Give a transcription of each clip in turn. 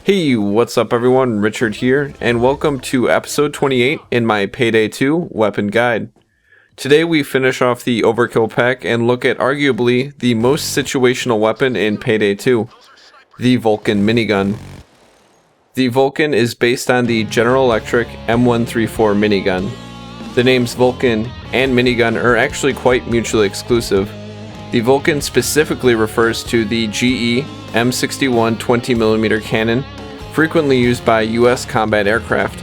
Hey, what's up everyone, Richard here, and welcome to episode 28 in my Payday 2 weapon guide. Today we finish off the Overkill pack and look at arguably the most situational weapon in Payday 2, the Vulcan Minigun. The Vulcan is based on the General Electric M134 minigun. The names Vulcan and minigun are actually quite mutually exclusive. The Vulcan specifically refers to the GE M61 20mm cannon, frequently used by US combat aircraft,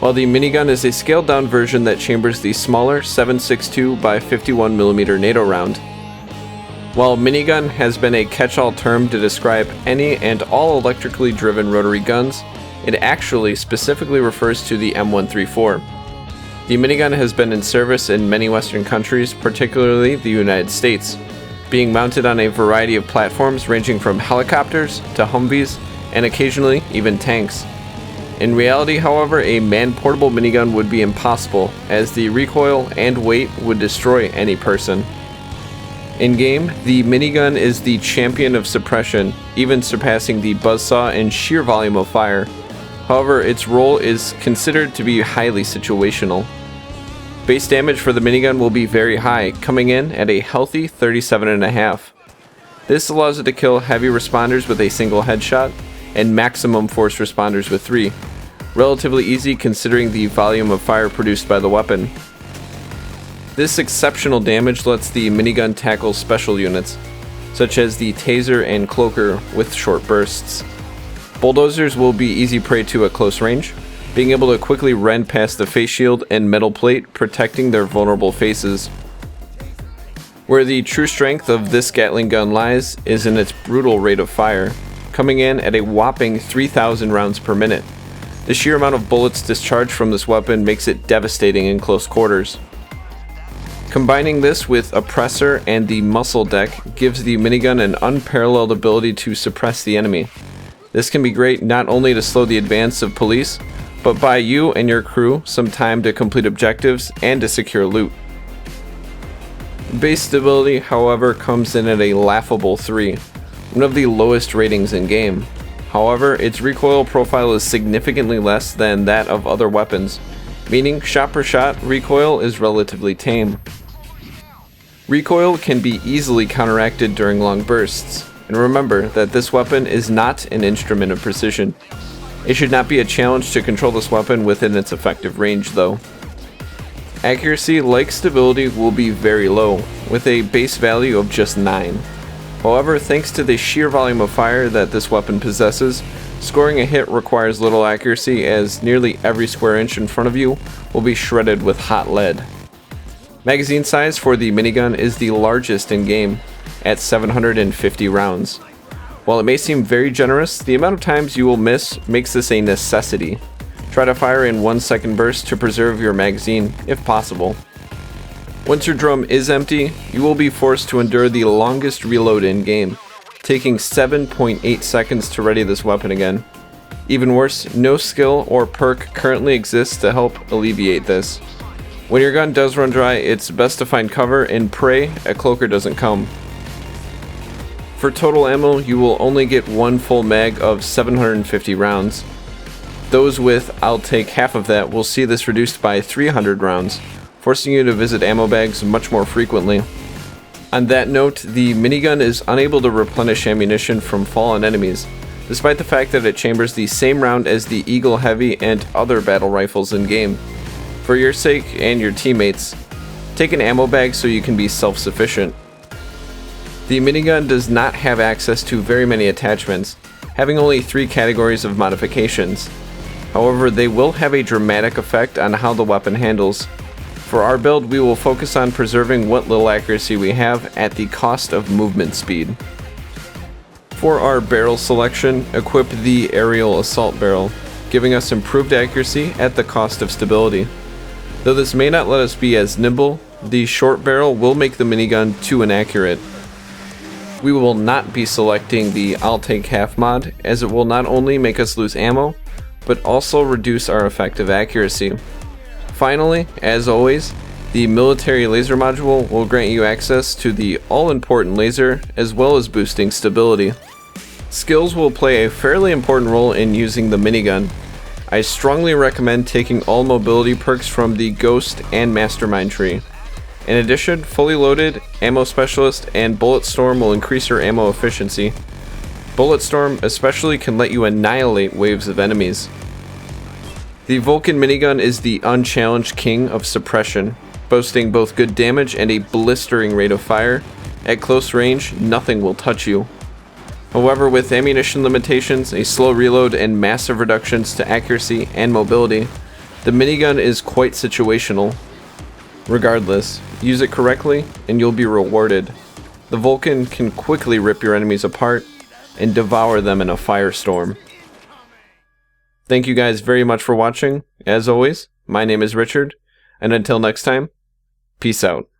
while the minigun is a scaled down version that chambers the smaller 7.62 by 51mm NATO round. While minigun has been a catch-all term to describe any and all electrically driven rotary guns, it actually specifically refers to the M134. The minigun has been in service in many Western countries, particularly the United States, being mounted on a variety of platforms ranging from helicopters to Humvees and occasionally even tanks. In reality, however, a man-portable minigun would be impossible, as the recoil and weight would destroy any person. In-game, the minigun is the champion of suppression, even surpassing the buzzsaw in sheer volume of fire. However, its role is considered to be highly situational. Base damage for the minigun will be very high, coming in at a healthy 37.5. This allows it to kill heavy responders with a single headshot, and maximum force responders with 3. Relatively easy considering the volume of fire produced by the weapon. This exceptional damage lets the minigun tackle special units, such as the taser and cloaker with short bursts. Bulldozers will be easy prey to at close range, being able to quickly rend past the face shield and metal plate, protecting their vulnerable faces. Where the true strength of this Gatling gun lies is in its brutal rate of fire, coming in at a whopping 3,000 rounds per minute. The sheer amount of bullets discharged from this weapon makes it devastating in close quarters. Combining this with Oppressor and the Muscle deck gives the minigun an unparalleled ability to suppress the enemy. This can be great not only to slow the advance of police, but buy you and your crew some time to complete objectives and to secure loot. Base stability, however, comes in at a laughable 3. One of the lowest ratings in game. However, its recoil profile is significantly less than that of other weapons, meaning shot per shot recoil is relatively tame. Recoil can be easily counteracted during long bursts, and remember that this weapon is not an instrument of precision. It should not be a challenge to control this weapon within its effective range though. Accuracy, like stability, will be very low, with a base value of just 9. However, thanks to the sheer volume of fire that this weapon possesses, scoring a hit requires little accuracy, as nearly every square inch in front of you will be shredded with hot lead. Magazine size for the minigun is the largest in game, at 750 rounds. While it may seem very generous, the amount of times you will miss makes this a necessity. Try to fire in 1-second bursts to preserve your magazine, if possible. Once your drum is empty, you will be forced to endure the longest reload in game, taking 7.8 seconds to ready this weapon again. Even worse, no skill or perk currently exists to help alleviate this. When your gun does run dry, it's best to find cover and pray a cloaker doesn't come. For total ammo, you will only get one full mag of 750 rounds. Those with "I'll take half of that" will see this reduced by 300 rounds, forcing you to visit ammo bags much more frequently. On that note, the minigun is unable to replenish ammunition from fallen enemies, despite the fact that it chambers the same round as the Eagle Heavy and other battle rifles in game. For your sake and your teammates, take an ammo bag so you can be self-sufficient. The minigun does not have access to very many attachments, having only 3 categories of modifications. However, they will have a dramatic effect on how the weapon handles. For our build, we will focus on preserving what little accuracy we have at the cost of movement speed. For our barrel selection, equip the Aerial Assault Barrel, giving us improved accuracy at the cost of stability. Though this may not let us be as nimble, the short barrel will make the minigun too inaccurate. We will not be selecting the "I'll take half" mod, as it will not only make us lose ammo, but also reduce our effective accuracy. Finally, as always, the military laser module will grant you access to the all-important laser, as well as boosting stability. Skills will play a fairly important role in using the minigun. I strongly recommend taking all mobility perks from the Ghost and Mastermind tree. In addition, fully loaded, Ammo Specialist, and Bullet Storm will increase your ammo efficiency. Bullet Storm especially can let you annihilate waves of enemies. The Vulcan Minigun is the unchallenged king of suppression, boasting both good damage and a blistering rate of fire. At close range, nothing will touch you. However, with ammunition limitations, a slow reload, and massive reductions to accuracy and mobility, the minigun is quite situational. Regardless, use it correctly and you'll be rewarded. The Vulcan can quickly rip your enemies apart and devour them in a firestorm. Thank you guys very much for watching. As always, my name is Richard, and until next time, peace out.